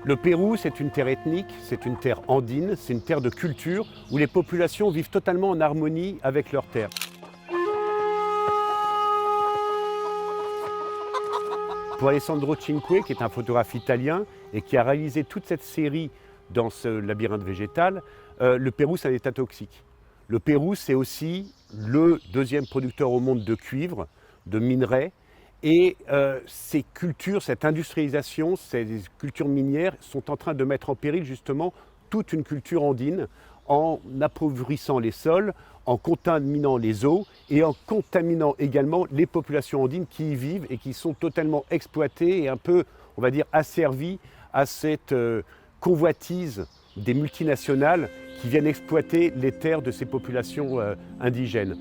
Le Pérou, c'est une terre ethnique, c'est une terre andine, c'est une terre de culture où les populations vivent totalement en harmonie avec leur terre. Pour Alessandro Cinque, qui est un photographe italien et qui a réalisé toute cette série dans ce labyrinthe végétal, le Pérou, c'est un état toxique. Le Pérou, c'est aussi le deuxième producteur au monde de cuivre, de minerais. Et ces cultures, cette industrialisation, ces cultures minières sont en train de mettre en péril justement toute une culture andine en appauvrissant les sols, en contaminant les eaux et en contaminant également les populations andines qui y vivent et qui sont totalement exploitées et un peu, on va dire, asservies à cette convoitise des multinationales qui viennent exploiter les terres de ces populations indigènes.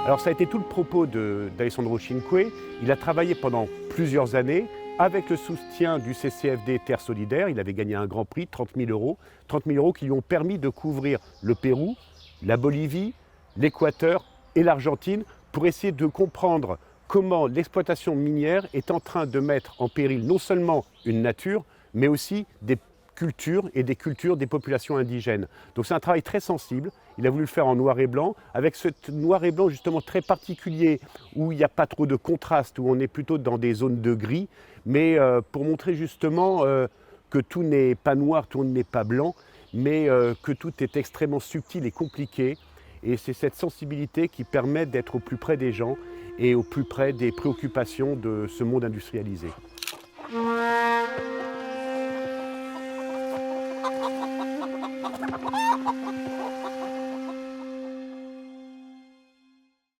Alors ça a été tout le propos d'Alessandro Cinque. Il a travaillé pendant plusieurs années avec le soutien du CCFD Terre Solidaire. Il avait gagné un grand prix, 30 000 euros. 30 000 euros qui lui ont permis de couvrir le Pérou, la Bolivie, l'Équateur et l'Argentine pour essayer de comprendre comment l'exploitation minière est en train de mettre en péril non seulement une nature, mais aussi des cultures et des cultures des populations indigènes. Donc c'est un travail très sensible. Il a voulu le faire en noir et blanc, avec ce noir et blanc justement très particulier, où il n'y a pas trop de contraste, où on est plutôt dans des zones de gris, mais pour montrer justement que tout n'est pas noir, tout n'est pas blanc, mais que tout est extrêmement subtil et compliqué. Et c'est cette sensibilité qui permet d'être au plus près des gens et au plus près des préoccupations de ce monde industrialisé.